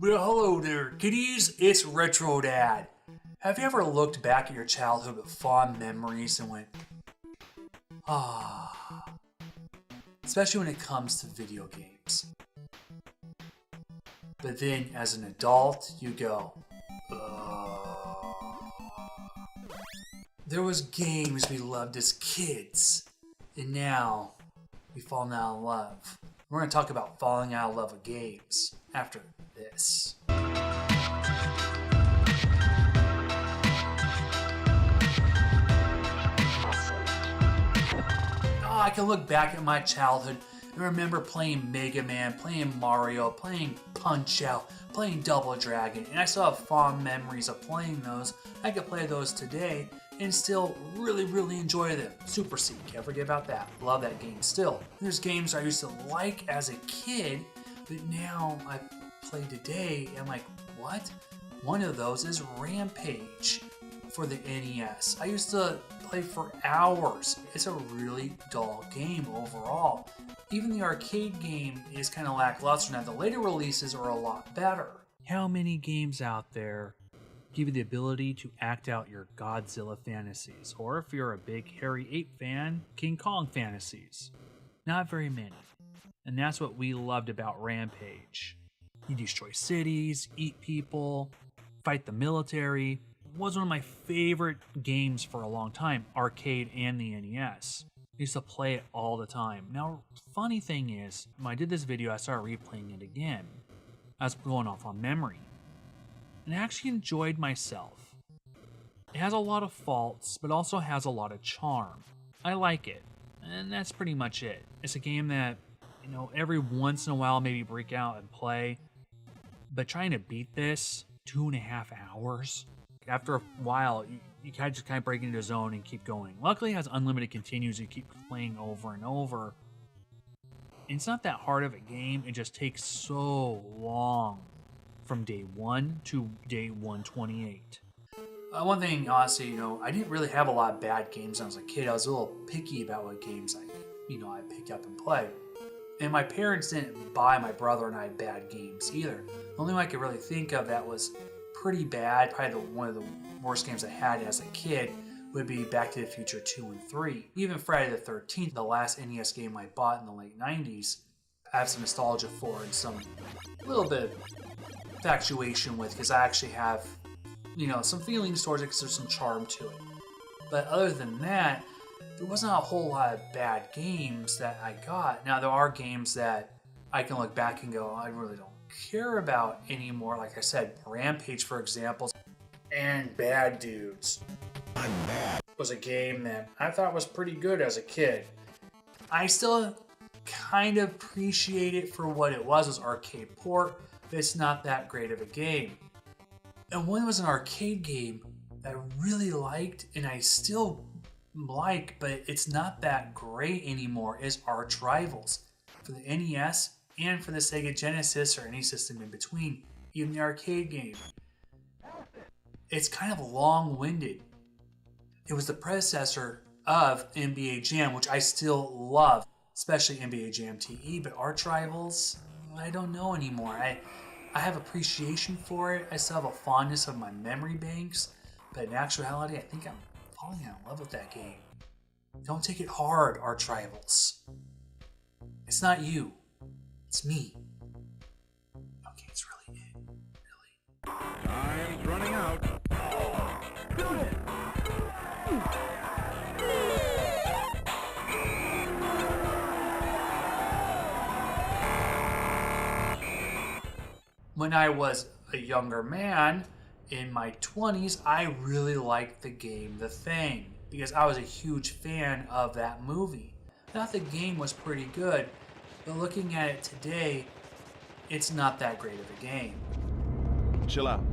Well, hello there, kiddies. It's Retro Dad. Have you ever looked back at your childhood with fond memories and went, ah, especially when it comes to video games. But then as an adult, you go, there was games we loved as kids, and now we've fallen out of love. We're going to talk about falling out of love with games after this. I can look back at my childhood and remember playing Mega Man, playing Mario, playing Punch-Out, playing Double Dragon, and I still have fond memories of playing those. I could play those today and still really enjoy them. Super Seed, can't forget about that. Love that game still. There's games I used to like as a kid, but now I play today and I'm like, what? One of those is Rampage for the NES. I used to play for hours. It's a really dull game overall. Even the arcade game is kind of lackluster now. The later releases are a lot better. How many games out there give you the ability to act out your Godzilla fantasies? Or if you're a big Hairy Ape fan, King Kong fantasies? Not very many. And that's what we loved about Rampage. You destroy cities, eat people, fight the military. It was one of my favorite games for a long time, arcade and the NES. I used to play it all the time. Now, funny thing is, when I did this video, I started replaying it again. I was going off on memory. And I actually enjoyed myself. It has a lot of faults, but also has a lot of charm. I like it, and that's pretty much it. It's a game that, every once in a while maybe break out and play, but trying to beat this 2.5 hours, after a while, you kind of break into a zone and keep going. Luckily, it has unlimited continues. You keep playing over and over. And it's not that hard of a game. It just takes so long from day 1 to day 128. One thing, honestly, I didn't really have a lot of bad games when I was a kid. I was a little picky about what games I picked up and played. And my parents didn't buy my brother and I bad games either. The only one I could really think of that was pretty bad, probably one of the worst games I had as a kid, would be Back to the Future 2 and 3. Even Friday the 13th, the last NES game I bought in the late 90s, I have some nostalgia for and some little bit of infatuation with, because I actually have, some feelings towards it because there's some charm to it. But other than that, there wasn't a whole lot of bad games that I got. Now, there are games that I can look back and go, I really don't care about anymore. Like I said, Rampage, for example, and Bad Dudes. I'm Bad was a game that I thought was pretty good as a kid. I still kind of appreciate it for what it was arcade port, but it's not that great of a game. And one was an arcade game that I really liked, and I still like, but it's not that great anymore, is Arch Rivals for the NES and for the Sega Genesis or any system in between, even the arcade game. It's kind of long-winded. It was the predecessor of NBA Jam, which I still love, especially NBA Jam TE, but Arch Rivals, I don't know anymore. I have appreciation for it. I still have a fondness of my memory banks, but in actuality, I think I'm falling out of love with that game. Don't take it hard, Arch Rivals. It's not you. It's me. Okay, it's really it. Really. Time's running out. When I was a younger man, in my 20s, I really liked the game The Thing, because I was a huge fan of that movie. I thought the game was pretty good, but looking at it today, it's not that great of a game. Chill out.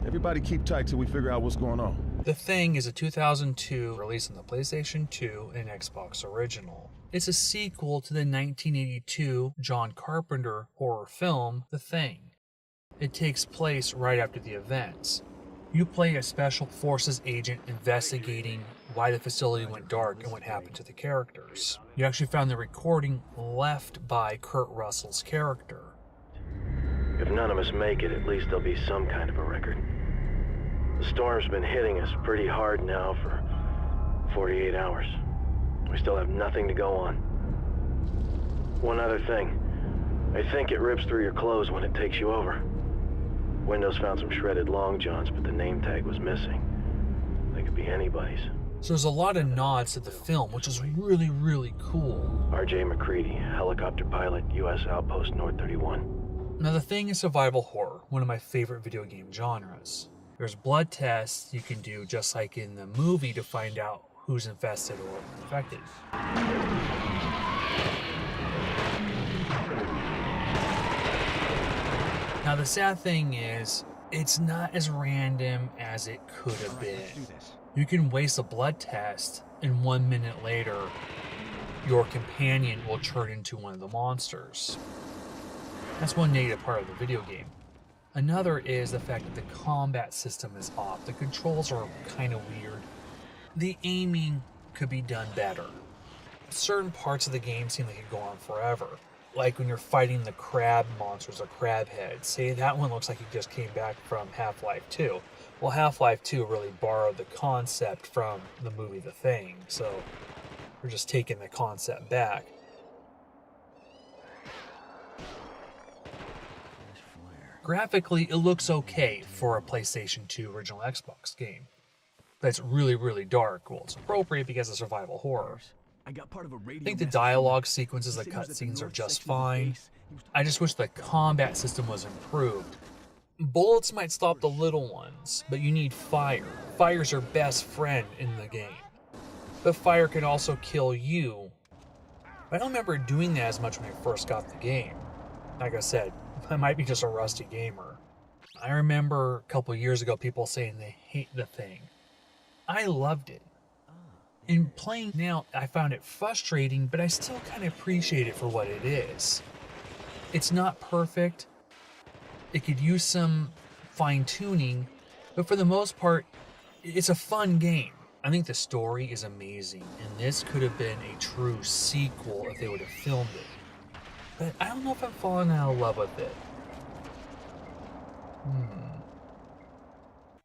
Everybody keep tight till we figure out what's going on. The Thing is a 2002 release on the PlayStation 2 and Xbox Original. It's a sequel to the 1982 John Carpenter horror film, The Thing. It takes place right after the events. You play a Special Forces agent investigating why the facility went dark and what happened to the characters. You actually found the recording left by Kurt Russell's character. If none of us make it, at least there'll be some kind of a record. The storm's been hitting us pretty hard now for 48 hours. We still have nothing to go on. One other thing. I think it rips through your clothes when it takes you over. Windows found some shredded long johns, but the name tag was missing. They could be anybody's. So there's a lot of nods to the film, which is really, really cool. R.J. McCready, helicopter pilot, U.S. Outpost North 31. Now the thing is survival horror, one of my favorite video game genres. There's blood tests you can do just like in the movie to find out who's infested or infected. Now the sad thing is, it's not as random as it could have been. You can waste a blood test and 1 minute later, your companion will turn into one of the monsters. That's one negative part of the video game. Another is the fact that the combat system is off. The controls are kind of weird. The aiming could be done better. Certain parts of the game seem like it go on forever. Like when you're fighting the crab monsters or crab heads. Say that one looks like it just came back from Half-Life 2. Well, Half-Life 2 really borrowed the concept from the movie The Thing, so we're just taking the concept back. Graphically, it looks okay for a PlayStation 2 original Xbox game. But it's really, really dark. Well, it's appropriate because of survival horror. I think the dialogue sequences, the cutscenes are just fine. I just wish the combat system was improved. Bullets might stop the little ones, but you need fire. Fire's your best friend in the game. But fire can also kill you. I don't remember doing that as much when I first got the game. Like I said, I might be just a rusty gamer. I remember a couple years ago people saying they hate the thing. I loved it. In playing now, I found it frustrating, but I still kind of appreciate it for what it is. It's not perfect. It could use some fine-tuning, but for the most part, it's a fun game. I think the story is amazing, and this could have been a true sequel if they would have filmed it. But I don't know if I'm falling out of love with it.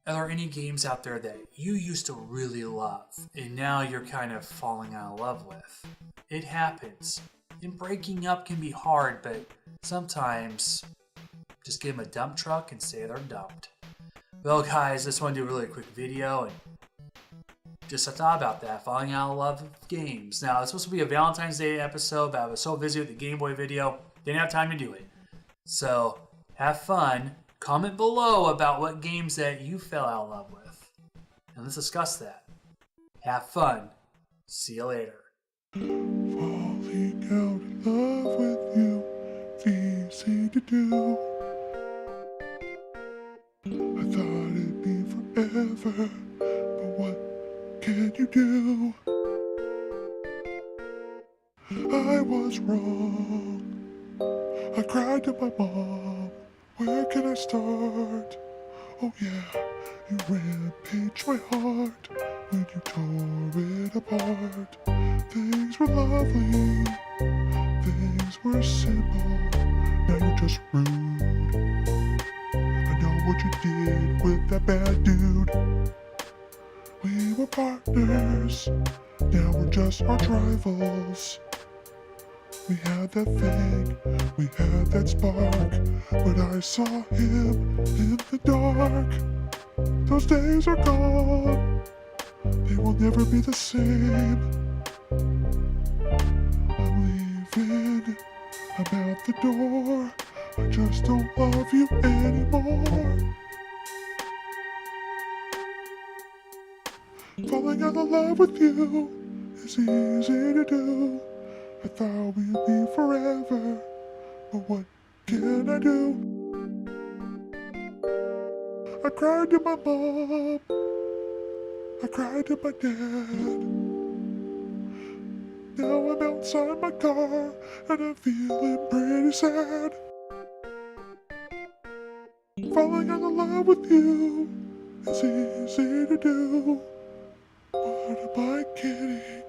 Are there any games out there that you used to really love, and now you're kind of falling out of love with? It happens. And breaking up can be hard, but sometimes just give them a dump truck and say they're dumped. Well guys, just want to do a really quick video and just a thought about that, falling out of love with games. Now, it's supposed to be a Valentine's Day episode, but I was so busy with the Game Boy video, didn't have time to do it. So, have fun. Comment below about what games that you fell out of love with. And let's discuss that. Have fun. See you later. Falling out of love with you, it's easy to do. I thought it'd be forever, but what can you do? I was wrong. I cried to my mom. Where can I start? Oh yeah, you rampaged my heart when you tore it apart. Things were lovely, things were simple. Now you're just rude. I know what you did with that bad dude. We were partners, now we're just arch rivals. We had that thing, we had that spark, but I saw him in the dark. Those days are gone, they will never be the same. I'm leaving, I'm out the door, I just don't love you anymore. Falling out of love with you is easy to do. I thought we'd be forever, but what can I do? I cried to my mom, I cried to my dad. Now I'm outside my car, and I'm feeling pretty sad. Falling out of love with you is easy to do. What am I kidding?